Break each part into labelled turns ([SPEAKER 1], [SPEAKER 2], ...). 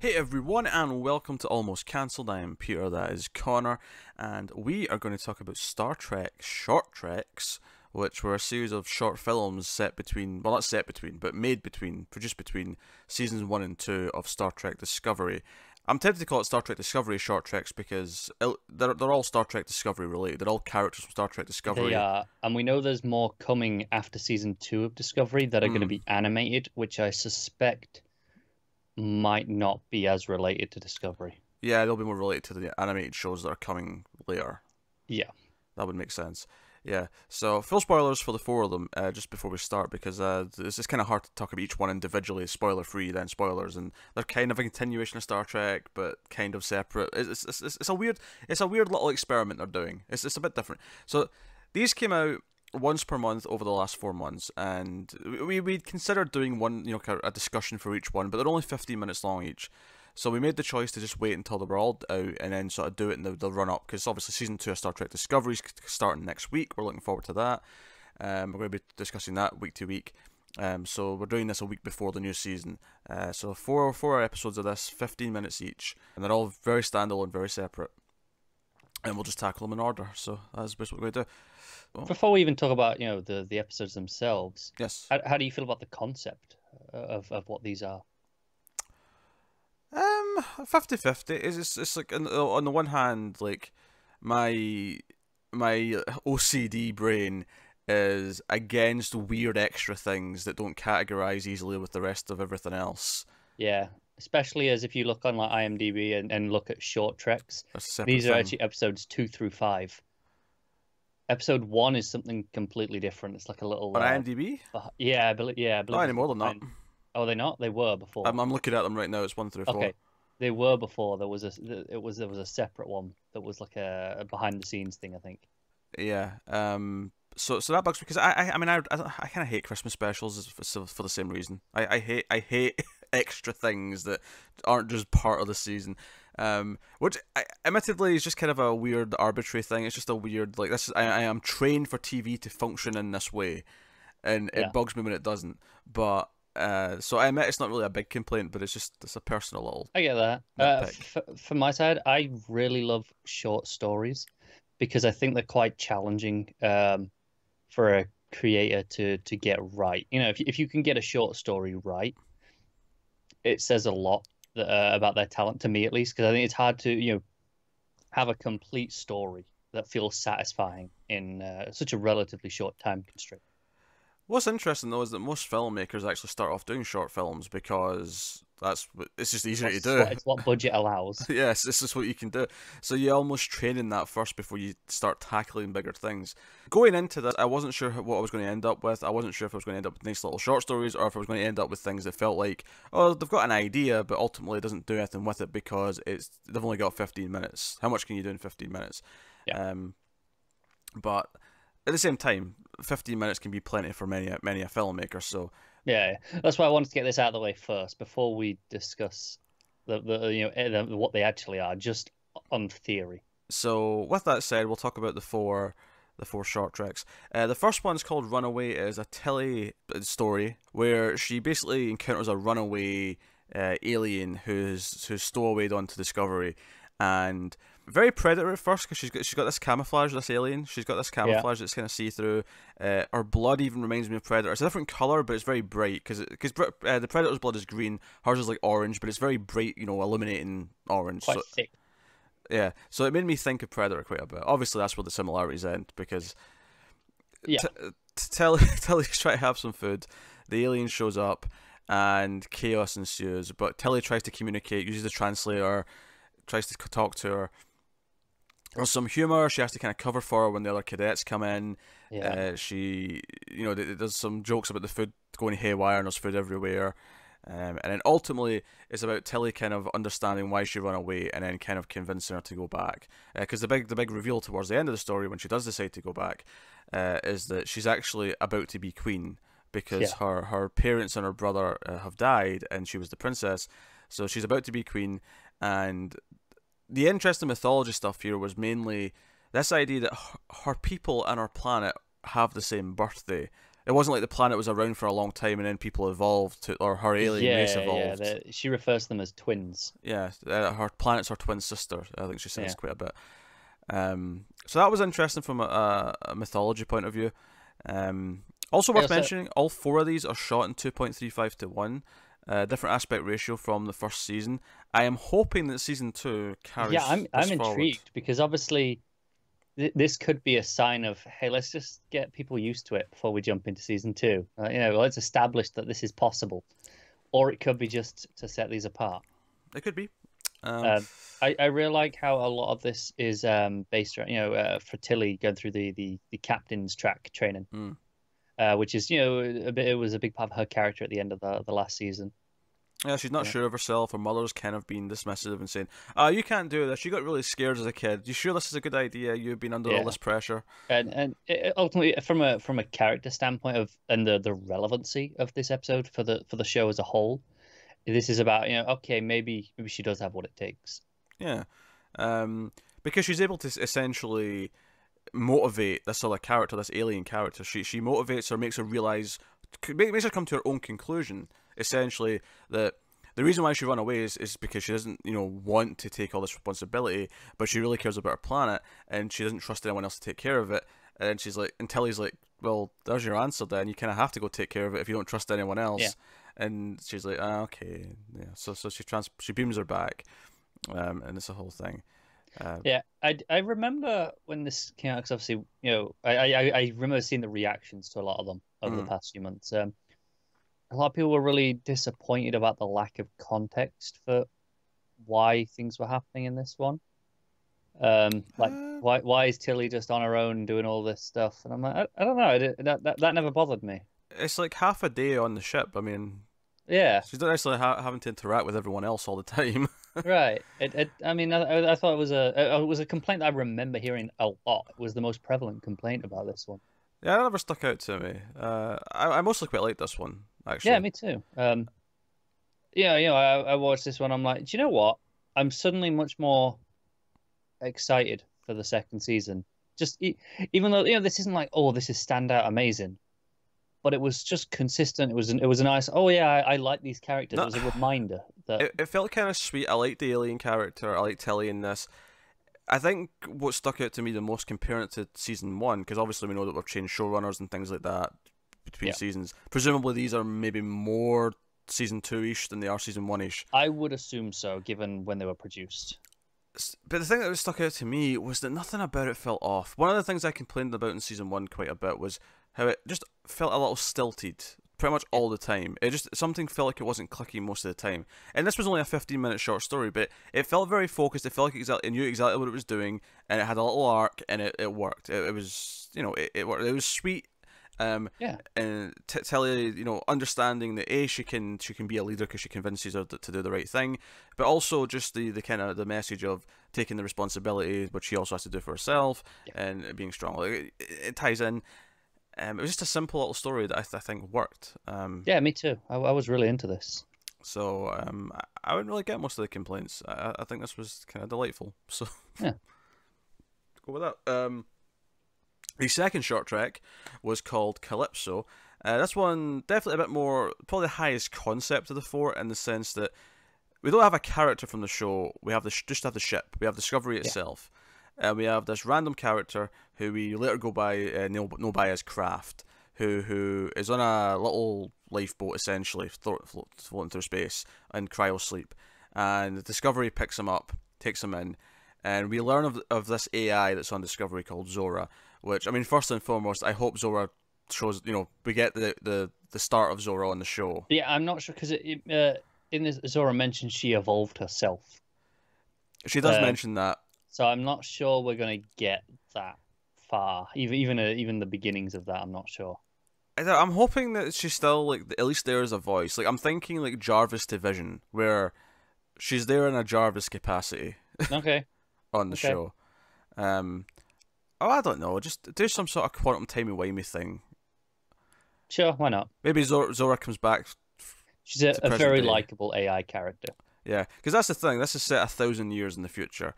[SPEAKER 1] Hey everyone, and welcome to Almost Cancelled. I am Peter, that is Connor, and we are going to talk about Star Trek Short Treks, which were a series of short films set between, well, not set between, but produced between seasons 1 and 2 of Star Trek Discovery. I'm tempted to call it Star Trek Discovery Short Treks because they're all Star Trek Discovery related. They're all characters from Star Trek Discovery.
[SPEAKER 2] They are, and we know there's more coming after season 2 of Discovery that are going to be animated, which I suspect might not be as related to Discovery.
[SPEAKER 1] Yeah, they'll be more related to the animated shows that are coming later.
[SPEAKER 2] Yeah.
[SPEAKER 1] That would make sense. Yeah, so full spoilers for the four of them just before we start, because it's kind of hard to talk about each one individually, spoiler free, then spoilers, and they're kind of a continuation of Star Trek, but kind of separate. It's a weird little experiment they're doing. It's a bit different. So these came out once per month over the last 4 months, and we considered doing one, a discussion for each one, but they're only 15 minutes long each. So we made the choice to just wait until they were all out and then sort of do it in the run up, because obviously season 2 of Star Trek Discovery is starting next week. We're looking forward to that. We're going to be discussing that week to week. So we're doing this a week before the new season. So four episodes of this, 15 minutes each, and they're all very standalone, very separate. And we'll just tackle them in order. So that's basically what we're going to do. Well,
[SPEAKER 2] Before we even talk about, the episodes themselves,
[SPEAKER 1] yes.
[SPEAKER 2] how do you feel about the concept of what these are?
[SPEAKER 1] 50-50. It's like on the one hand, like my OCD brain is against weird extra things that don't categorize easily with the rest of everything else.
[SPEAKER 2] Yeah, especially as if you look on like IMDb and look at short treks,
[SPEAKER 1] That's a separate
[SPEAKER 2] these are
[SPEAKER 1] thing.
[SPEAKER 2] actually episodes 2 through 5. Episode 1 is something completely different. It's like a little
[SPEAKER 1] On IMDb?
[SPEAKER 2] yeah, I believe
[SPEAKER 1] Not any more than that.
[SPEAKER 2] Oh, they not? They were before.
[SPEAKER 1] I'm looking at them right now. It's 1 through 4.
[SPEAKER 2] Okay, they were before. There was a separate one that was like a behind the scenes thing, I think.
[SPEAKER 1] Yeah. So that bugs me because I mean I kind of hate Christmas specials for the same reason. I hate extra things that aren't just part of the season. Which admittedly is just kind of a weird arbitrary thing. It's just a weird, like, this. I am trained for TV to function in this way, and it bugs me when it doesn't. But so I admit it's not really a big complaint, but it's a personal little.
[SPEAKER 2] I get that. For my side, I really love short stories because I think they're quite challenging for a creator to get right. If you can get a short story right, it says a lot about their talent, to me at least, because I think it's hard to have a complete story that feels satisfying in such a relatively short time constraint.
[SPEAKER 1] What's interesting though is that most filmmakers actually start off doing short films because it's just easier to do.
[SPEAKER 2] It's what budget allows.
[SPEAKER 1] Yes, this is what you can do. So you almost train in that first before you start tackling bigger things. Going into this, I wasn't sure what I was going to end up with. I wasn't sure if I was going to end up with nice little short stories or if I was going to end up with things that felt like, oh, they've got an idea, but ultimately it doesn't do anything with it because they've only got 15 minutes. How much can you do in 15 minutes?
[SPEAKER 2] Yeah.
[SPEAKER 1] But at the same time, 15 minutes can be plenty for many a filmmaker. So
[SPEAKER 2] Yeah, that's why I wanted to get this out of the way first before we discuss what they actually are, just on theory.
[SPEAKER 1] So with that said, we'll talk about the four short treks. The first one is called Runaway. It is a Tilly story where she basically encounters a runaway alien who's stowawayed onto Discovery, and very Predator at first because she's got this camouflage, this alien. She's got this camouflage that's kind of see through. Her blood even reminds me of Predator. It's a different color, but it's very bright because the Predator's blood is green. Hers is like orange, but it's very bright, illuminating orange.
[SPEAKER 2] Quite thick.
[SPEAKER 1] Yeah, so it made me think of Predator quite a bit. Obviously, that's where the similarities end because Tilly's trying to have some food. The alien shows up and chaos ensues. But Tilly tries to communicate, uses the translator, tries to talk to her. There's some humor. She has to kind of cover for her when the other cadets come in.
[SPEAKER 2] Yeah.
[SPEAKER 1] There's some jokes about the food going haywire and there's food everywhere. And then ultimately, it's about Tilly kind of understanding why she ran away and then kind of convincing her to go back. Because the big reveal towards the end of the story, when she does decide to go back, is that she's actually about to be queen because her parents and her brother have died and she was the princess. So she's about to be queen, and the interesting mythology stuff here was mainly this idea that her people and her planet have the same birthday, It wasn't like the planet was around for a long time and then people evolved to, or her alien race
[SPEAKER 2] Yeah.
[SPEAKER 1] evolved.
[SPEAKER 2] She refers to them as twins.
[SPEAKER 1] Yeah, her planet's her twin sister. I think she says
[SPEAKER 2] Yeah.
[SPEAKER 1] quite a bit. So that was interesting from a mythology point of view. Also worth mentioning, all four of these are shot in 2.35:1, different aspect ratio from the first season. I am hoping that season 2 carries
[SPEAKER 2] Yeah, I'm
[SPEAKER 1] this forward.
[SPEAKER 2] intrigued because obviously this could be a sign of, hey, let's just get people used to it before we jump into season 2. Let's establish that this is possible, or it could be just to set these apart.
[SPEAKER 1] It could be.
[SPEAKER 2] I really like how a lot of this is based around, for Tilly going through the captain's track training, which is it was a big part of her character at the end of the last season.
[SPEAKER 1] Yeah, she's not sure of herself. Her mother's kind of been dismissive and saying, you can't do this. You got really scared as a kid. You sure this is a good idea? You've been under all this pressure.
[SPEAKER 2] And ultimately, from a character standpoint and the relevancy of this episode for the show as a whole, this is about, okay, maybe she does have what it takes.
[SPEAKER 1] Yeah. Because she's able to essentially motivate this other character, this alien character. She motivates her, makes her realize, makes her come to her own conclusion, essentially, that the reason why she run away is because she doesn't, want to take all this responsibility, but she really cares about her planet, and she doesn't trust anyone else to take care of it. And she's like, and Tilly's like, well, there's your answer then. You kind of have to go take care of it if you don't trust anyone else. Yeah. And she's like, okay, yeah. So she beams her back, and it's a whole thing.
[SPEAKER 2] Yeah, I remember when this came out, because obviously, I remember seeing the reactions to a lot of them over the past few months. A lot of people were really disappointed about the lack of context for why things were happening in this one. Why is Tilly just on her own doing all this stuff? And I'm like, I don't know. That never bothered me.
[SPEAKER 1] It's like half a day on the ship. I mean,
[SPEAKER 2] yeah,
[SPEAKER 1] she's not actually having to interact with everyone else all the time.
[SPEAKER 2] Right. I mean, I thought it was a complaint that I remember hearing a lot. It was the most prevalent complaint about this one.
[SPEAKER 1] Yeah, it never stuck out to me. I mostly quite liked this one, actually.
[SPEAKER 2] Yeah, me too. I watched this one. I'm like, do you know what? I'm suddenly much more excited for the second season. Just even though this isn't like, oh, this is standout amazing, but it was just consistent. It was a nice. Oh yeah, I like these characters. It was a reminder that
[SPEAKER 1] it felt kind of sweet. I liked the alien character. I liked Tilly in this. I think what stuck out to me the most comparing it to season 1, because obviously we know that we've changed showrunners and things like that between seasons. Presumably these are maybe more season 2-ish than they are season 1-ish.
[SPEAKER 2] I would assume so, given when they were produced.
[SPEAKER 1] But the thing that stuck out to me was that nothing about it felt off. One of the things I complained about in season 1 quite a bit was how it just felt a little stilted pretty much all the time. Something felt like it wasn't clicking most of the time. And this was only a 15-minute short story, but it felt very focused. It felt like it knew exactly what it was doing, and it had a little arc, and it worked. It was, it worked. It was sweet. And Tilly, understanding that she can be a leader because she convinces her to do the right thing, but also just the kind of the message of taking the responsibility, but she also has to do for herself, and being strong. Like, it ties in. It was just a simple little story that I think worked.
[SPEAKER 2] Yeah, me too. I was really into this.
[SPEAKER 1] So I wouldn't really get most of the complaints. I think this was kind of delightful. So
[SPEAKER 2] yeah,
[SPEAKER 1] go with that. The second short track was called Calypso. This one definitely a bit more, probably the highest concept of the 4, in the sense that we don't have a character from the show. We have just have the ship. We have Discovery itself. We have this random character who we later know by as Craft, who is on a little lifeboat essentially, floating through space in cryo sleep. And Discovery picks him up, takes him in, and we learn of this AI that's on Discovery called Zora. Which, I mean, first and foremost, I hope Zora shows. We get the start of Zora on the show.
[SPEAKER 2] Yeah, I'm not sure because in this, Zora mentions she evolved herself.
[SPEAKER 1] She does mention that.
[SPEAKER 2] So I'm not sure we're going to get that far. Even the beginnings of that, I'm not sure.
[SPEAKER 1] I'm hoping that she's still, like, at least there is a voice. Like, I'm thinking, like, Jarvis to Vision, where she's there in a Jarvis capacity.
[SPEAKER 2] Okay.
[SPEAKER 1] on the show. I don't know. Just do some sort of quantum timey-wimey thing.
[SPEAKER 2] Sure, why not?
[SPEAKER 1] Maybe Zora comes back.
[SPEAKER 2] She's a very likable AI character.
[SPEAKER 1] Yeah, because that's the thing. This is set 1,000 years in the future.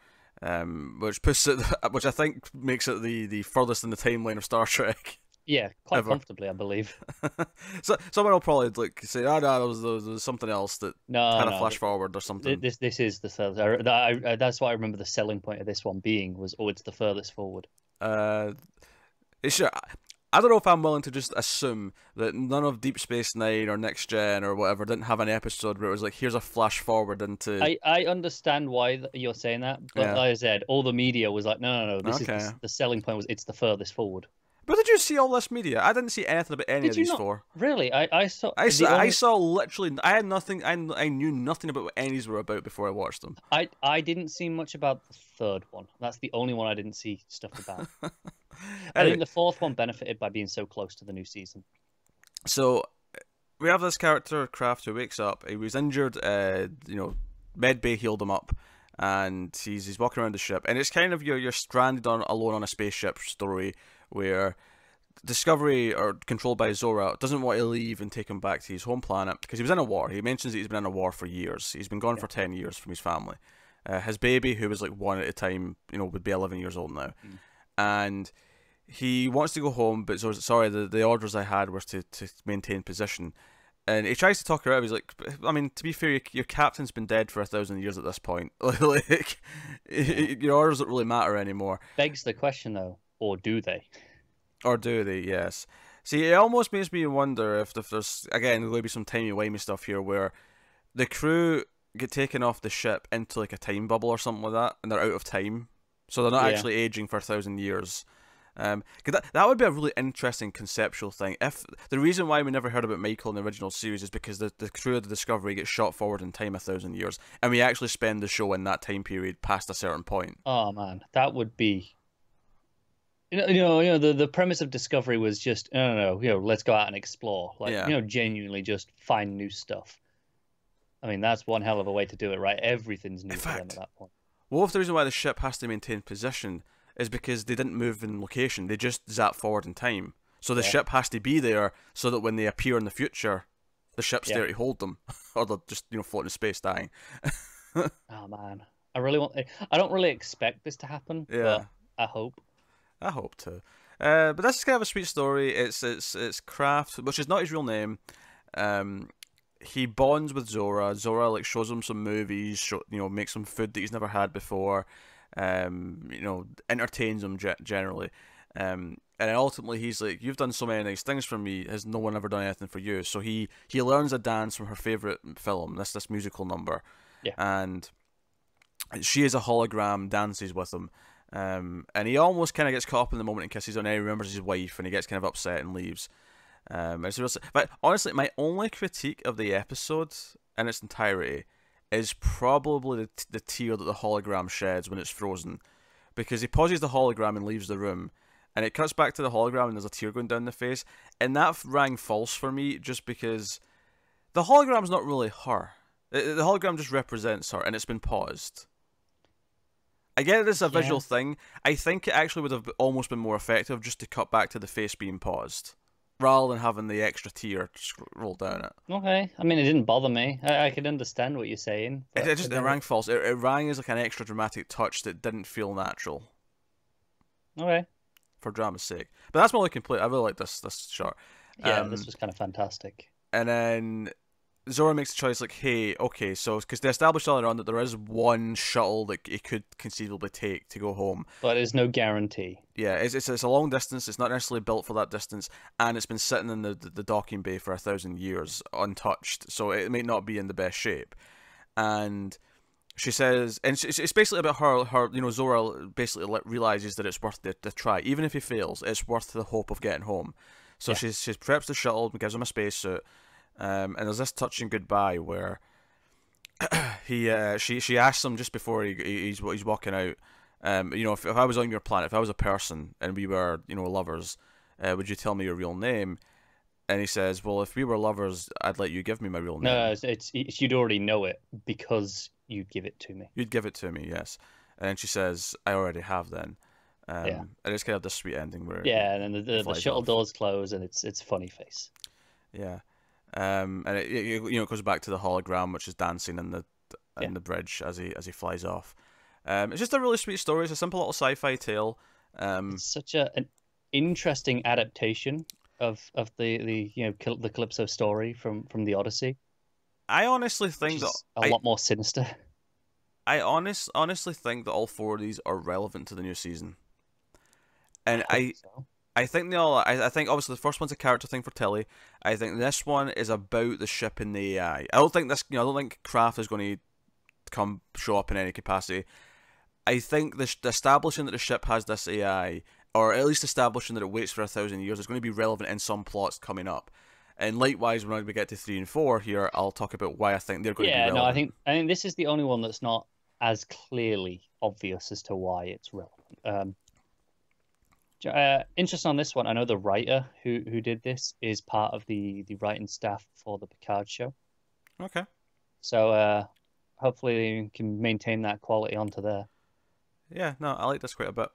[SPEAKER 1] Which puts it, which I think makes it the furthest in the timeline of Star Trek.
[SPEAKER 2] Yeah, quite
[SPEAKER 1] ever.
[SPEAKER 2] comfortably, I believe.
[SPEAKER 1] So someone will probably like say, "Oh no, there was something else that
[SPEAKER 2] No,
[SPEAKER 1] had a
[SPEAKER 2] no,
[SPEAKER 1] flash forward or something."
[SPEAKER 2] this is the furthest. That's what I remember the selling point of this one being was, oh, it's the furthest forward.
[SPEAKER 1] Uh, it's sure. I don't know if I'm willing to just assume that none of Deep Space Nine or Next Gen or whatever didn't have an episode where it was like, here's a flash forward into.
[SPEAKER 2] I understand why you're saying that, but
[SPEAKER 1] Yeah.
[SPEAKER 2] like I said, all the media was like, no, no, no. This is
[SPEAKER 1] Okay.
[SPEAKER 2] the selling point was it's the furthest forward.
[SPEAKER 1] But did you see all this media? I didn't see anything about any of
[SPEAKER 2] Did you
[SPEAKER 1] these
[SPEAKER 2] not?
[SPEAKER 1] four.
[SPEAKER 2] Really? I saw
[SPEAKER 1] I
[SPEAKER 2] the
[SPEAKER 1] saw, I
[SPEAKER 2] only
[SPEAKER 1] saw literally. I had nothing. I knew nothing about what any of these were about before I watched them.
[SPEAKER 2] I didn't see much about the third one. That's the only one I didn't see stuff about. I
[SPEAKER 1] Anyway,
[SPEAKER 2] think the fourth one benefited by being so close to the new season.
[SPEAKER 1] so we have this character Kraft who wakes up. He was injured. Med Bay healed him up, and he's walking around the ship. And it's kind of you're stranded alone on a spaceship story where Discovery, or controlled by Zora, doesn't want to leave and take him back to his home planet because he was in a war. He mentions that he's been in a war for years. He's been gone
[SPEAKER 2] Yeah.
[SPEAKER 1] for 10 years from his family. His baby, who was like one at a time, would be 11 years old now.
[SPEAKER 2] Mm.
[SPEAKER 1] And he wants to go home, but sorry, the orders I had were to maintain position. And he tries to talk her out. He's like, I mean, to be fair, your captain's been dead for 1,000 years at this point. Like, your orders don't really matter anymore.
[SPEAKER 2] Begs the question though, or do they?
[SPEAKER 1] Or do they? Yes. See, it almost makes me wonder if there's, again, going to be some timey-wimey stuff here where the crew get taken off the ship into like a time bubble or something like that, and they're out of time. So they're not
[SPEAKER 2] Yeah.
[SPEAKER 1] actually aging for 1,000 years. 'Cause that would be a really interesting conceptual thing. If the reason why we never heard about Michael in the original series is because the crew of the Discovery gets shot forward in time 1,000 years, and we actually spend the show in that time period past a certain point.
[SPEAKER 2] Oh man, that would be. The premise of Discovery was just, I don't know, let's go out and explore. Like,
[SPEAKER 1] Yeah.
[SPEAKER 2] genuinely just find new stuff. I mean, that's one hell of a way to do it, right? Everything's new
[SPEAKER 1] In
[SPEAKER 2] for them
[SPEAKER 1] fact,
[SPEAKER 2] at that point.
[SPEAKER 1] what if the reason why the ship has to maintain position is because they didn't move in location? They just zap forward in time. So the
[SPEAKER 2] Yeah.
[SPEAKER 1] ship has to be there so that when they appear in the future, the ship's
[SPEAKER 2] Yeah.
[SPEAKER 1] there to hold them, or they're just floating in space dying.
[SPEAKER 2] Oh man, I don't really expect this to happen,
[SPEAKER 1] Yeah.
[SPEAKER 2] but I hope.
[SPEAKER 1] I hope to. But this is kind of a sweet story. It's Kraft, which is not his real name. He bonds with Zora. Zora like shows him some movies, makes him food that he's never had before. Entertains him generally. And then ultimately he's like, "You've done so many nice things for me. Has no one ever done anything for you?" So he learns a dance from her favorite film, this musical number,
[SPEAKER 2] Yeah.
[SPEAKER 1] and she is a hologram, dances with him. And he almost kind of gets caught up in the moment and kisses her, and he remembers his wife, and he gets kind of upset and leaves. But honestly, my only critique of the episode in its entirety is probably the tear that the hologram sheds when it's frozen, because he pauses the hologram and leaves the room, and it cuts back to the hologram and there's a tear going down the face, and that rang false for me just because the hologram's not really her. The hologram just represents her, and it's been paused. I get it as a visual thing. I think it actually would have almost been more effective just to cut back to the face being paused, rather than having the extra tear roll down it.
[SPEAKER 2] Okay. I mean, it didn't bother me. I could understand what you're saying. But
[SPEAKER 1] It rang false. It rang as like an extra dramatic touch that didn't feel natural.
[SPEAKER 2] Okay.
[SPEAKER 1] For drama's sake. But that's my only complaint. I really like this shot.
[SPEAKER 2] Yeah, this was kind of fantastic.
[SPEAKER 1] And then Zora makes a choice like, hey, okay, so because they established earlier on that there is one shuttle that it could conceivably take to go home.
[SPEAKER 2] But there's no guarantee.
[SPEAKER 1] Yeah, it's a long distance. It's not necessarily built for that distance, and it's been sitting in the docking bay for 1,000 years untouched, so it may not be in the best shape. And she says, and it's basically about her. Zora basically realizes that it's worth the try, even if he fails. It's worth the hope of getting home. So she preps the shuttle and gives him a spacesuit. And there's this touching goodbye where she asks him just before he's walking out. If I was on your planet, if I was a person and we were lovers, would you tell me your real name? And he says, well, if we were lovers, I'd let you give me my real name.
[SPEAKER 2] No, it's you'd already know it because you'd give it to me.
[SPEAKER 1] You'd give it to me, yes. And then she says, I already have then. And it's kind of this sweet ending where
[SPEAKER 2] and then the shuttle doors close and it's funny face.
[SPEAKER 1] Yeah. And it goes back to the hologram, which is dancing in the bridge as he flies off. It's just a really sweet story. It's a simple little sci-fi tale.
[SPEAKER 2] It's such an interesting adaptation of the the Calypso story from the Odyssey,
[SPEAKER 1] I honestly
[SPEAKER 2] which
[SPEAKER 1] think that
[SPEAKER 2] is a lot more sinister.
[SPEAKER 1] honestly think that all four of these are relevant to the new season,
[SPEAKER 2] I
[SPEAKER 1] and
[SPEAKER 2] hope so.
[SPEAKER 1] I think they all. I think obviously the first one's a character thing for Tilly. I think this one is about the ship and the AI. I don't think this. I don't think Kraft is going to come show up in any capacity. I think the establishing that the ship has this AI, or at least establishing that it waits for 1,000 years, is going to be relevant in some plots coming up. And likewise, when we get to 3 and 4 here, I'll talk about why I think they're going to be
[SPEAKER 2] Yeah, no,
[SPEAKER 1] relevant.
[SPEAKER 2] I think this is the only one that's not as clearly obvious as to why it's relevant. Interesting on this one. I know the writer who did this is part of the writing staff for the Picard show.
[SPEAKER 1] Okay.
[SPEAKER 2] So hopefully they can maintain that quality onto there.
[SPEAKER 1] Yeah, no, I like this quite a bit.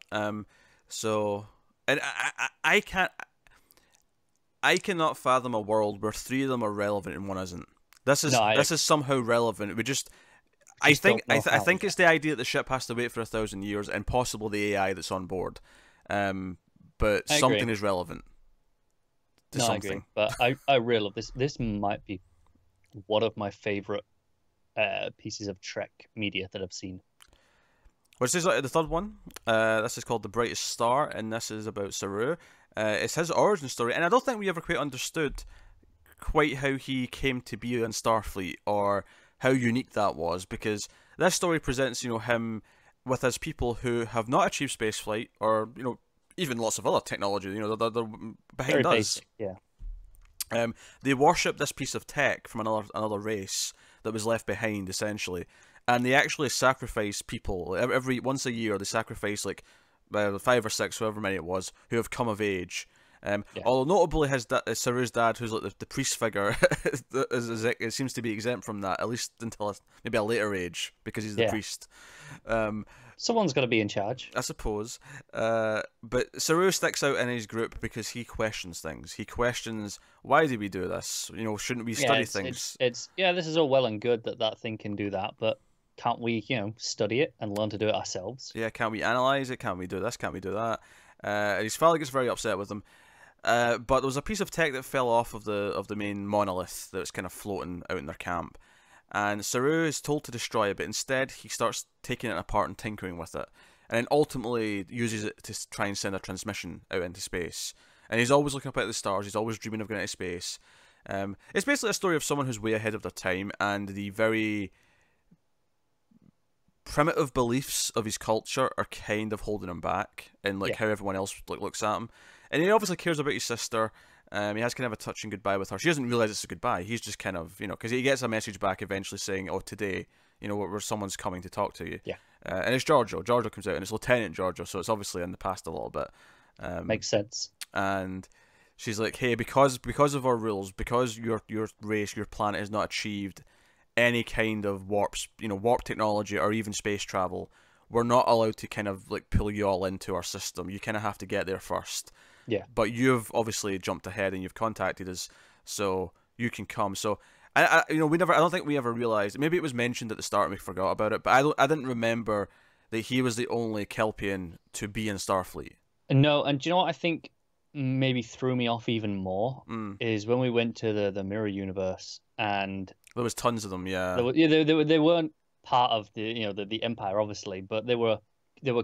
[SPEAKER 1] So, and I can't, I cannot fathom a world where three of them are relevant and one isn't.
[SPEAKER 2] No,
[SPEAKER 1] This is somehow relevant. We just,
[SPEAKER 2] don't know
[SPEAKER 1] I
[SPEAKER 2] how
[SPEAKER 1] think
[SPEAKER 2] yet.
[SPEAKER 1] it's the idea that the ship has to wait for 1,000 years and possibly the AI that's on board. But
[SPEAKER 2] I agree.
[SPEAKER 1] something is relevant to
[SPEAKER 2] No, I agree.
[SPEAKER 1] something.
[SPEAKER 2] But I really love this. This might be one of my favorite pieces of Trek media that I've seen.
[SPEAKER 1] Which is the third one. This is called The Brightest Star, and this is about Saru. It's his origin story, and I don't think we ever quite understood quite how he came to be in Starfleet or how unique that was, because this story presents, him with his people who have not achieved spaceflight or, even lots of other technology, they're
[SPEAKER 2] Very
[SPEAKER 1] behind us.
[SPEAKER 2] basic, yeah.
[SPEAKER 1] They worship this piece of tech from another race that was left behind, essentially, and they actually sacrifice people every once a year. They sacrifice like 5 or 6, however many it was, who have come of age.
[SPEAKER 2] Yeah.
[SPEAKER 1] Although notably, Saru's dad, who's like the priest figure, it seems to be exempt from that, at least until maybe a later age, because he's the
[SPEAKER 2] Yeah.
[SPEAKER 1] priest.
[SPEAKER 2] Someone's got to be in charge.
[SPEAKER 1] I suppose. But Saru sticks out in his group because he questions things. He questions, why do we do this? Shouldn't we
[SPEAKER 2] Yeah,
[SPEAKER 1] study
[SPEAKER 2] it's
[SPEAKER 1] things?
[SPEAKER 2] yeah, this is all well and good that thing can do that, but can't we, study it and learn to do it ourselves?
[SPEAKER 1] Yeah, can't we analyze it? Can't we do this? Can't we do that? His father gets very upset with him. But there was a piece of tech that fell off of the main monolith that was kind of floating out in their camp, and Saru is told to destroy it, but instead he starts taking it apart and tinkering with it, and then ultimately uses it to try and send a transmission out into space. And he's always looking up at the stars. He's always dreaming of going into space. It's basically a story of someone who's way ahead of their time, and the very primitive beliefs of his culture are kind of holding him back, and like
[SPEAKER 2] Yeah.
[SPEAKER 1] how everyone else looks at him. And he obviously cares about his sister. He has kind of a touching goodbye with her. She doesn't realize it's a goodbye. He's just kind of, because he gets a message back eventually saying, "Oh, today, where someone's coming to talk to you."
[SPEAKER 2] Yeah.
[SPEAKER 1] And it's Giorgio. Giorgio comes out, and it's Lieutenant Giorgio, so it's obviously in the past a little bit.
[SPEAKER 2] Makes sense.
[SPEAKER 1] And she's like, "Hey, because of our rules, because your race, your planet has not achieved any kind of warp technology or even space travel, we're not allowed to kind of like pull you all into our system. You kind of have to get there first.
[SPEAKER 2] Yeah.
[SPEAKER 1] But you've obviously jumped ahead and you've contacted us, so you can come." So we never. I don't think we ever realized. Maybe it was mentioned at the start and we forgot about it. But I didn't remember that he was the only Kelpian to be in Starfleet.
[SPEAKER 2] No, and do you know what I think maybe threw me off even more
[SPEAKER 1] Mm.
[SPEAKER 2] is when we went to the mirror universe and
[SPEAKER 1] There was tons of them. Yeah.
[SPEAKER 2] they weren't part of the Empire obviously, but they were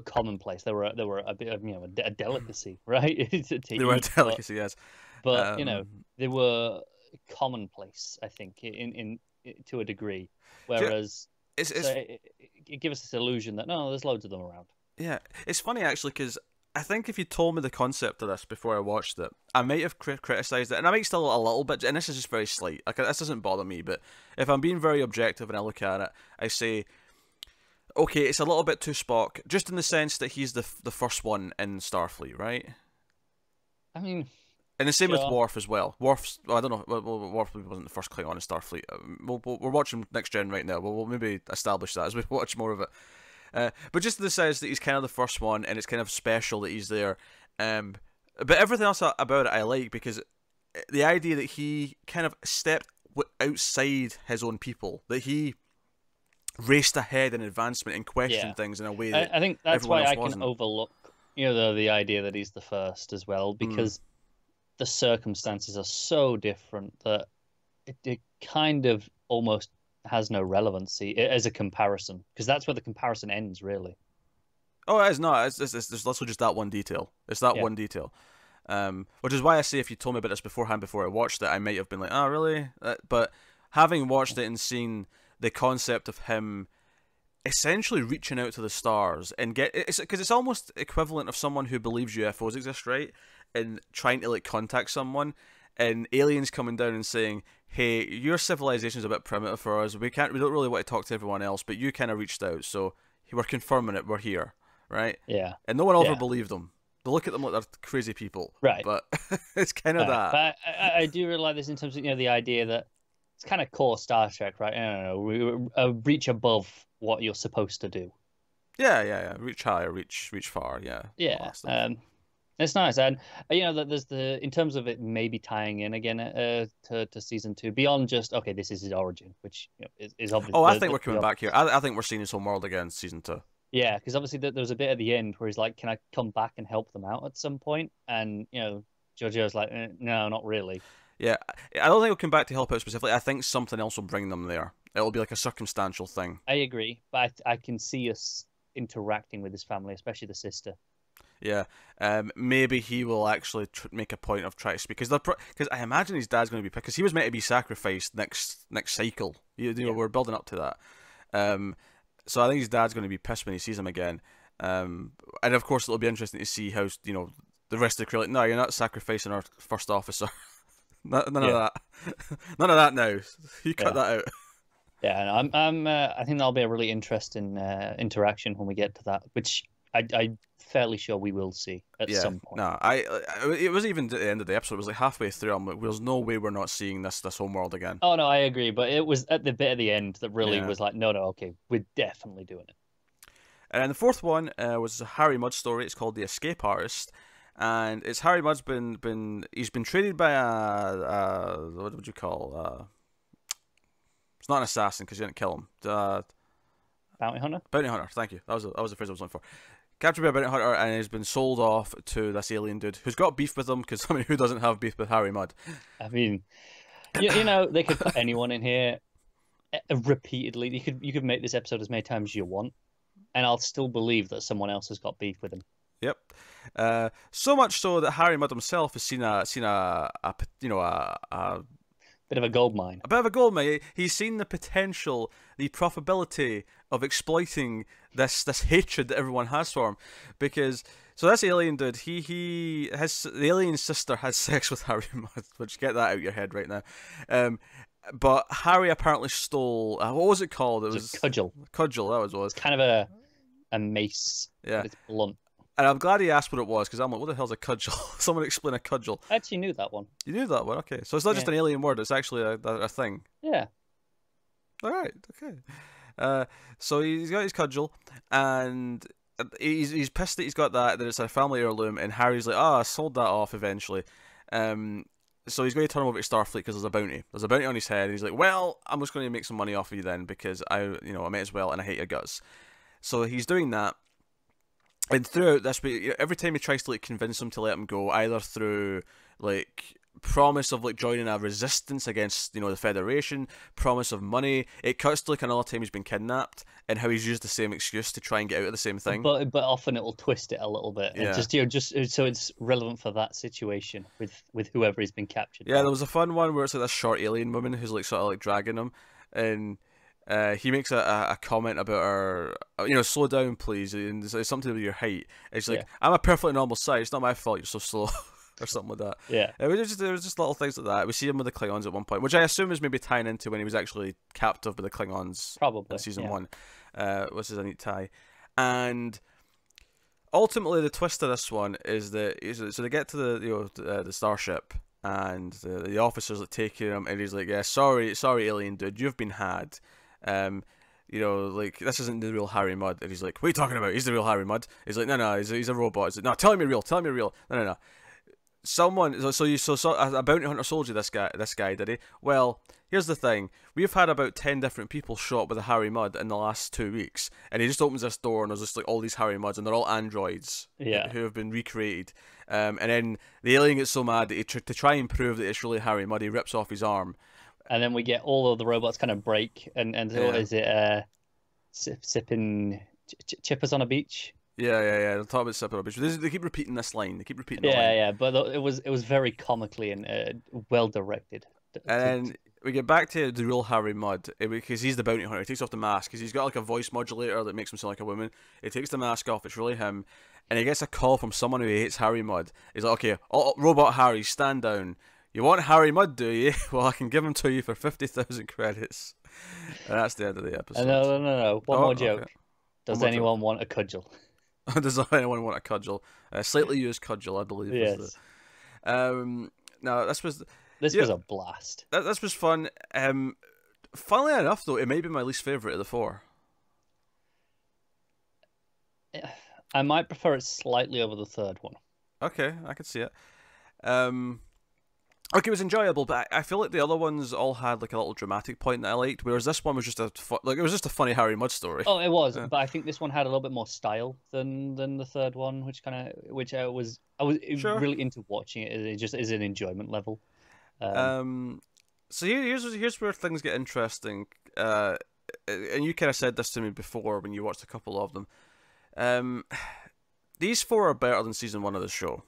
[SPEAKER 2] commonplace. They were a bit of a delicacy, right? to
[SPEAKER 1] They were a
[SPEAKER 2] eat,
[SPEAKER 1] delicacy. Yes.
[SPEAKER 2] but
[SPEAKER 1] Um,
[SPEAKER 2] they were commonplace. I think in to a degree, whereas so
[SPEAKER 1] it's
[SPEAKER 2] it gives us this illusion that no, there's loads of them around.
[SPEAKER 1] Yeah, it's funny actually because I think if you told me the concept of this before I watched it, I might have criticized it, and I might still a little bit. And this is just very slight. Like this doesn't bother me, but if I'm being very objective and I look at it, I say, okay, it's a little bit too Spock, just in the sense that he's the first one in Starfleet, right?
[SPEAKER 2] I mean,
[SPEAKER 1] And the same with
[SPEAKER 2] sure.
[SPEAKER 1] Worf as well. Worf's, well, I don't know, Worf wasn't the first Klingon in Starfleet. We're watching Next Gen right now. We'll maybe establish that as we watch more of it. But just in the sense that he's kind of the first one, and it's kind of special that he's there. But everything else about it I like, because the idea that he kind of stepped outside his own people, that he raced ahead in advancement and questioned
[SPEAKER 2] Yeah.
[SPEAKER 1] things in a way that
[SPEAKER 2] I think that's
[SPEAKER 1] everyone
[SPEAKER 2] why
[SPEAKER 1] else
[SPEAKER 2] I can
[SPEAKER 1] wasn't.
[SPEAKER 2] overlook the idea that he's the first as well,
[SPEAKER 1] Mm.
[SPEAKER 2] because the circumstances are so different that it kind of almost has no relevancy as a comparison, because that's where the comparison ends, really.
[SPEAKER 1] Oh, it is not. There's also just that one detail. It's that
[SPEAKER 2] Yeah,
[SPEAKER 1] one detail. Which is why I say if you told me about this beforehand before I watched it, I might have been like, oh, really? But having watched it and seen the concept of him essentially reaching out to the stars and get it's because it's almost equivalent of someone who believes UFOs exist, right? And trying to like contact someone, and aliens coming down and saying, "Hey, your civilization's a bit primitive for us. We don't really want to talk to everyone else, but you kind of reached out, so we're confirming it. We're here, right?"
[SPEAKER 2] yeah,
[SPEAKER 1] And no one ever
[SPEAKER 2] yeah.
[SPEAKER 1] believed them. They look at them like they're crazy people,
[SPEAKER 2] Right.
[SPEAKER 1] but it's kind of
[SPEAKER 2] Right.
[SPEAKER 1] that.
[SPEAKER 2] But I do really like this in terms of the idea that it's kind of core Star Trek, right? I don't know, reach above what you're supposed to do.
[SPEAKER 1] Yeah, yeah, yeah. Reach higher, reach far. Yeah, all
[SPEAKER 2] Yeah.
[SPEAKER 1] that stuff.
[SPEAKER 2] It's nice, and that there's in terms of it maybe tying in again to season two beyond just okay, this is his origin, which is obvious.
[SPEAKER 1] Oh, I think we're coming back here. I think we're seeing his homeworld again, season two.
[SPEAKER 2] Yeah, because obviously there's a bit at the end where he's like, "Can I come back and help them out at some point?" And Giorgio's like, "No, not really."
[SPEAKER 1] Yeah, I don't think he'll come back to help out specifically. I think something else will bring them there. It'll be like a circumstantial thing.
[SPEAKER 2] I agree, but I can see us interacting with his family, especially the sister.
[SPEAKER 1] Yeah, maybe he will actually make a point of trying to speak because I imagine his dad's going to be because he was meant to be sacrificed next cycle.
[SPEAKER 2] Yeah,
[SPEAKER 1] We're building up to that. So I think his dad's going to be pissed when he sees him again. And of course it'll be interesting to see how the rest of the crew like, no, you're not sacrificing our first officer. None of
[SPEAKER 2] yeah,
[SPEAKER 1] that. None of that now. You cut
[SPEAKER 2] yeah,
[SPEAKER 1] that out.
[SPEAKER 2] yeah. And I think that'll be a really interesting interaction when we get to that, which I'm fairly sure we will see at
[SPEAKER 1] Yeah,
[SPEAKER 2] some point.
[SPEAKER 1] no, it was even at the end of the episode. It was like halfway through. I'm like, there's no way we're not seeing this homeworld again.
[SPEAKER 2] Oh no, I agree, but it was at the bit at the end that really
[SPEAKER 1] Yeah,
[SPEAKER 2] was like, no, no, okay, we're definitely doing it.
[SPEAKER 1] and then the fourth one was a Harry Mudd story. It's called The Escape Artist, and it's Harry Mudd's he's been traded by a what would you call it's not an assassin because you didn't kill him.
[SPEAKER 2] Bounty Hunter?
[SPEAKER 1] Bounty hunter. Thank you. That was the phrase I was looking for. Captured by a bounty hunter and has been sold off to this alien dude who's got beef with him because I mean who doesn't have beef with Harry Mudd?
[SPEAKER 2] I mean, they could put anyone in here repeatedly. You could make this episode as many times as you want, and I'll still believe that someone else has got beef with him.
[SPEAKER 1] Yep. So much so that Harry Mudd himself has seen
[SPEAKER 2] Bit of a gold mine.
[SPEAKER 1] a bit of a gold mine. He's seen the potential, the profitability of exploiting this hatred that everyone has for him, because so this alien dude, the alien sister has sex with Harry Mudd, which get that out of your head right now. But Harry apparently stole what was it called? It
[SPEAKER 2] It's
[SPEAKER 1] was
[SPEAKER 2] a cudgel.
[SPEAKER 1] cudgel. That was what it was.
[SPEAKER 2] It's kind of a mace,
[SPEAKER 1] Yeah.
[SPEAKER 2] but it's blunt.
[SPEAKER 1] And I'm glad he asked what it was because I'm like, what the hell's a cudgel? Someone explain a cudgel.
[SPEAKER 2] I actually knew that one.
[SPEAKER 1] You knew that one, okay? So it's not just
[SPEAKER 2] Yeah.
[SPEAKER 1] an alien word; it's actually a thing.
[SPEAKER 2] Yeah.
[SPEAKER 1] All right, okay. So he's got his cudgel, and he's pissed that he's got that. That it's a family heirloom, and Harry's like, "Oh, I sold that off eventually." So he's going to turn him over to Starfleet because there's a bounty. There's a bounty on his head. And he's like, "Well, I'm just going to make some money off of you then because I might as well, and I hate your guts." So he's doing that. And throughout this, every time he tries to like convince him to let him go, either through like promise of like joining a resistance against the Federation, promise of money, it cuts to like another time he's been kidnapped and how he's used the same excuse to try and get out of the same thing.
[SPEAKER 2] But often it will twist it a little bit, and
[SPEAKER 1] Yeah.
[SPEAKER 2] just so it's relevant for that situation with whoever he's been captured.
[SPEAKER 1] Yeah,
[SPEAKER 2] by.
[SPEAKER 1] there was a fun one where it's like this short alien woman who's like sort of like dragging him, and he makes a comment about her, slow down, please, and it's something to do with your height. And she's like,
[SPEAKER 2] Yeah.
[SPEAKER 1] I'm a perfectly normal size. It's not my fault you're so slow, or something like that.
[SPEAKER 2] Yeah.
[SPEAKER 1] There was just little things like that. We see him with the Klingons at one point, which I assume is maybe tying into when he was actually captive with the Klingons
[SPEAKER 2] Probably
[SPEAKER 1] in season
[SPEAKER 2] yeah.
[SPEAKER 1] 1, which is a neat tie. And ultimately, the twist of this one is that so they get to the starship. And the officer's like taking him, and he's like, "Yeah, sorry, alien dude, you've been had. Like this isn't the real Harry Mudd." And he's like, "What are you talking about? He's the real Harry Mudd." He's like, "No, he's a robot." He's like, "No, tell me real. No." Someone, so a bounty hunter sold you this guy, did he? Well, here's the thing: we've had about 10 different people shot with a Harry Mudd in the last 2 weeks, and he just opens this door, and there's just like all these Harry Mudds, and they're all androids
[SPEAKER 2] Yeah.
[SPEAKER 1] who have been recreated. And then the alien gets so mad that to try and prove that it's really Harry Mudd, he rips off his arm.
[SPEAKER 2] And then we get all of the robots kind of break, and so
[SPEAKER 1] Yeah.
[SPEAKER 2] is it sipping chippers on a beach?
[SPEAKER 1] Yeah. They'll talk about sipping rubbish. They keep repeating this line. They keep repeating the line.
[SPEAKER 2] Yeah, but it was very comically and well directed.
[SPEAKER 1] And then we get back to the real Harry Mudd, because he's the bounty hunter. He takes off the mask, because he's got like a voice modulator that makes him sound like a woman. He takes the mask off, it's really him. And he gets a call from someone who hates Harry Mudd. He's like, okay, Robot Harry, stand down. You want Harry Mudd, do you? Well, I can give him to you for 50,000 credits. And that's the end of the episode.
[SPEAKER 2] No. One more joke.
[SPEAKER 1] Okay.
[SPEAKER 2] Does
[SPEAKER 1] more
[SPEAKER 2] anyone want a cudgel?
[SPEAKER 1] Does anyone want a cudgel? A slightly used cudgel, I believe.
[SPEAKER 2] Yes.
[SPEAKER 1] No, this was
[SPEAKER 2] a blast.
[SPEAKER 1] This was fun. Funnily enough, though, it may be my least favorite of the four.
[SPEAKER 2] I might prefer it slightly over the third one.
[SPEAKER 1] Okay, I could see it. Okay, it was enjoyable, but I feel like the other ones all had like a little dramatic point that I liked, whereas this one was just it was just a funny Harry Mudd story.
[SPEAKER 2] Oh, it was, but I think this one had a little bit more style than the third one, which I was
[SPEAKER 1] Sure.
[SPEAKER 2] really into watching it. It just is an enjoyment level.
[SPEAKER 1] So here's where things get interesting. And you kind of said this to me before when you watched a couple of them. These four are better than season 1 of the show.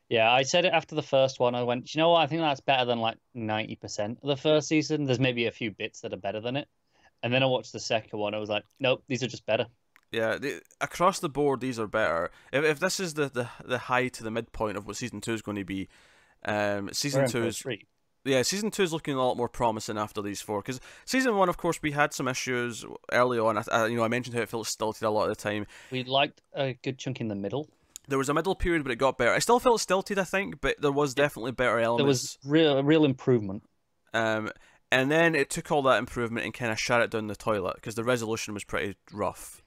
[SPEAKER 2] Yeah, I said it after the first one. I went, you know what? I think that's better than like 90% of the first season. There's maybe a few bits that are better than it. And then I watched the second one. I was like, nope, these are just better.
[SPEAKER 1] Yeah, across the board, these are better. If this is the high to the midpoint of what season 2 is going to be, season 2 is season 2 is looking a lot more promising after these four. Because season 1, of course, we had some issues early on. I mentioned how it felt stilted a lot of the time.
[SPEAKER 2] We liked a good chunk in the middle.
[SPEAKER 1] There was a middle period, but it got better. I still felt stilted, I think, but there was definitely better elements.
[SPEAKER 2] There was real improvement.
[SPEAKER 1] And then it took all that improvement and kind of shut it down the toilet because the resolution was pretty rough.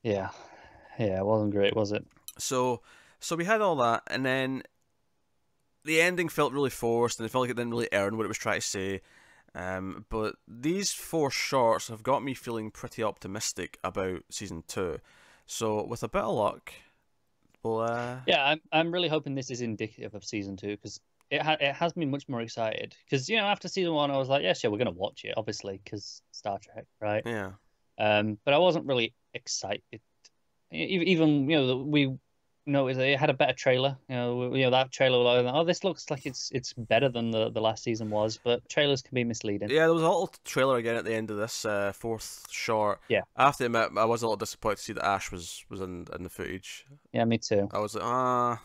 [SPEAKER 2] Yeah, it wasn't great, was it?
[SPEAKER 1] So we had all that, and then the ending felt really forced, and it felt like it didn't really earn what it was trying to say. But these four shorts have got me feeling pretty optimistic about season 2. So with a bit of luck, we'll.
[SPEAKER 2] Yeah, I'm really hoping this is indicative of season 2 because it has me much more excited. Because after season 1, I was like, yes, yeah, we're gonna watch it, obviously, because Star Trek, right?
[SPEAKER 1] Yeah.
[SPEAKER 2] But I wasn't really excited. Even we it had a better trailer. That trailer was like, oh, this looks like it's better than the last season was. But trailers can be misleading.
[SPEAKER 1] Yeah, there was a little trailer again at the end of this fourth short.
[SPEAKER 2] Yeah.
[SPEAKER 1] I have to admit, I was a little disappointed to see that Ash was in the footage.
[SPEAKER 2] Yeah, me too.
[SPEAKER 1] I was like,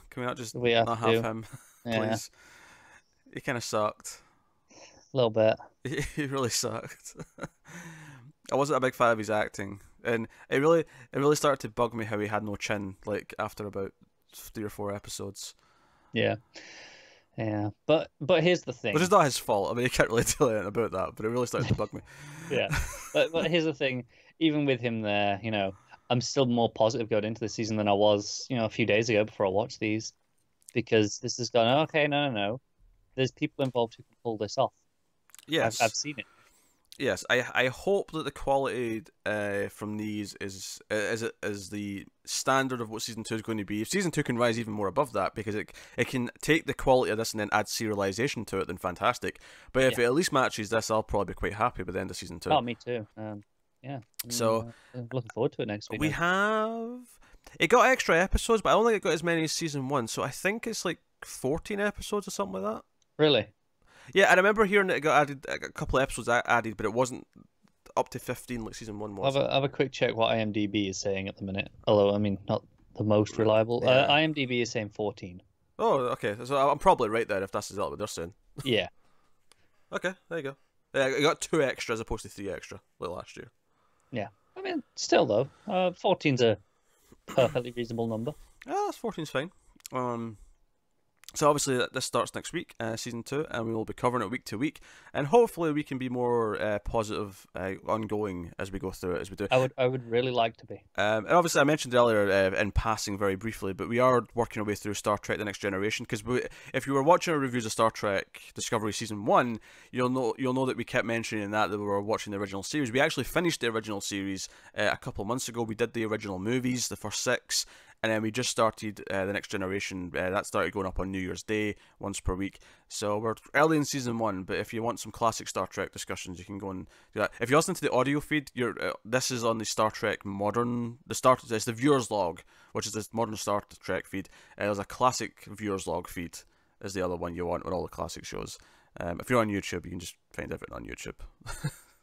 [SPEAKER 1] can we not just
[SPEAKER 2] not
[SPEAKER 1] have him, please?
[SPEAKER 2] Yeah.
[SPEAKER 1] He kind of sucked.
[SPEAKER 2] A little bit.
[SPEAKER 1] He really sucked. I wasn't a big fan of his acting, and it really started to bug me how he had no chin. Like after about 3 or 4 episodes.
[SPEAKER 2] Yeah. But here's the thing.
[SPEAKER 1] Which is not his fault. I mean, he can't really do anything about that. But it really started to bug me.
[SPEAKER 2] Yeah. But here's the thing. Even with him there, I'm still more positive going into the season than I was, a few days ago before I watched these, because this is going, okay, no. There's people involved who can pull this off.
[SPEAKER 1] Yes,
[SPEAKER 2] I've seen it.
[SPEAKER 1] Yes, I hope that the quality from these is the standard of what season 2 is going to be. If season 2 can rise even more above that, because it can take the quality of this and then add serialization to it, then fantastic. But if it at least matches this, I'll probably be quite happy by the end of season 2.
[SPEAKER 2] Oh, me too. Yeah.
[SPEAKER 1] So
[SPEAKER 2] I'm looking forward to it next week.
[SPEAKER 1] It got extra episodes, but I don't think it got as many as season 1. So I think it's like 14 episodes or something like that.
[SPEAKER 2] Really?
[SPEAKER 1] Yeah, I remember hearing that it got added, a couple of episodes added, but it wasn't up to 15 like season 1 was.
[SPEAKER 2] Have a quick check what IMDb is saying at the minute. Although, I mean, not the most reliable.
[SPEAKER 1] Yeah.
[SPEAKER 2] IMDb is saying 14.
[SPEAKER 1] Oh, okay. So I'm probably right there if that's exactly what they're saying.
[SPEAKER 2] Yeah.
[SPEAKER 1] Okay, there you go. Yeah, it got 2 extra as opposed to 3 extra like last year.
[SPEAKER 2] Yeah. I mean, still though, 14's a perfectly reasonable number.
[SPEAKER 1] Yeah, 14's fine. So obviously this starts next week, season 2, and we will be covering it week to week, and hopefully we can be more positive, ongoing as we go through it, as we do.
[SPEAKER 2] I would really like to be.
[SPEAKER 1] And obviously I mentioned earlier in passing very briefly, but we are working our way through Star Trek: The Next Generation, because if you were watching our reviews of Star Trek Discovery season 1, you'll know that we kept mentioning that we were watching the original series. We actually finished the original series a couple of months ago. We did the original movies, the first 6. And then we just started The Next Generation. That started going up on New Year's Day, once per week. So we're early in season 1, but if you want some classic Star Trek discussions, you can go and do that. If you listen to the audio feed, this is on the Star Trek Modern. It's the Viewer's Log, which is this modern Star Trek feed. There's a classic Viewer's Log feed, is the other one you want with all the classic shows. If you're on YouTube, you can just find everything on YouTube.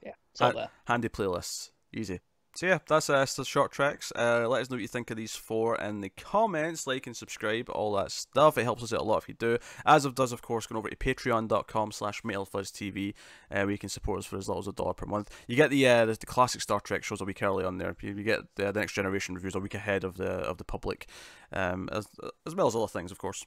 [SPEAKER 2] Yeah, it's all there.
[SPEAKER 1] Handy playlists, easy. So yeah, that's the short tracks. Let us know what you think of these 4 in the comments. Like and subscribe, all that stuff. It helps us out a lot if you do. As it does, of course, going over to patreon.com/MetalFuzzTV, where you can support us for as little as $1 per month. You get the classic Star Trek shows a week early on there. You get the Next Generation reviews a week ahead of the public, as well as other things, of course.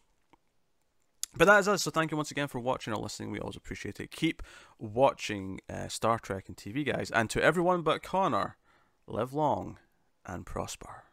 [SPEAKER 1] But that is us, so thank you once again for watching or listening. We always appreciate it. Keep watching Star Trek and TV, guys. And to everyone but Connor, live long and prosper.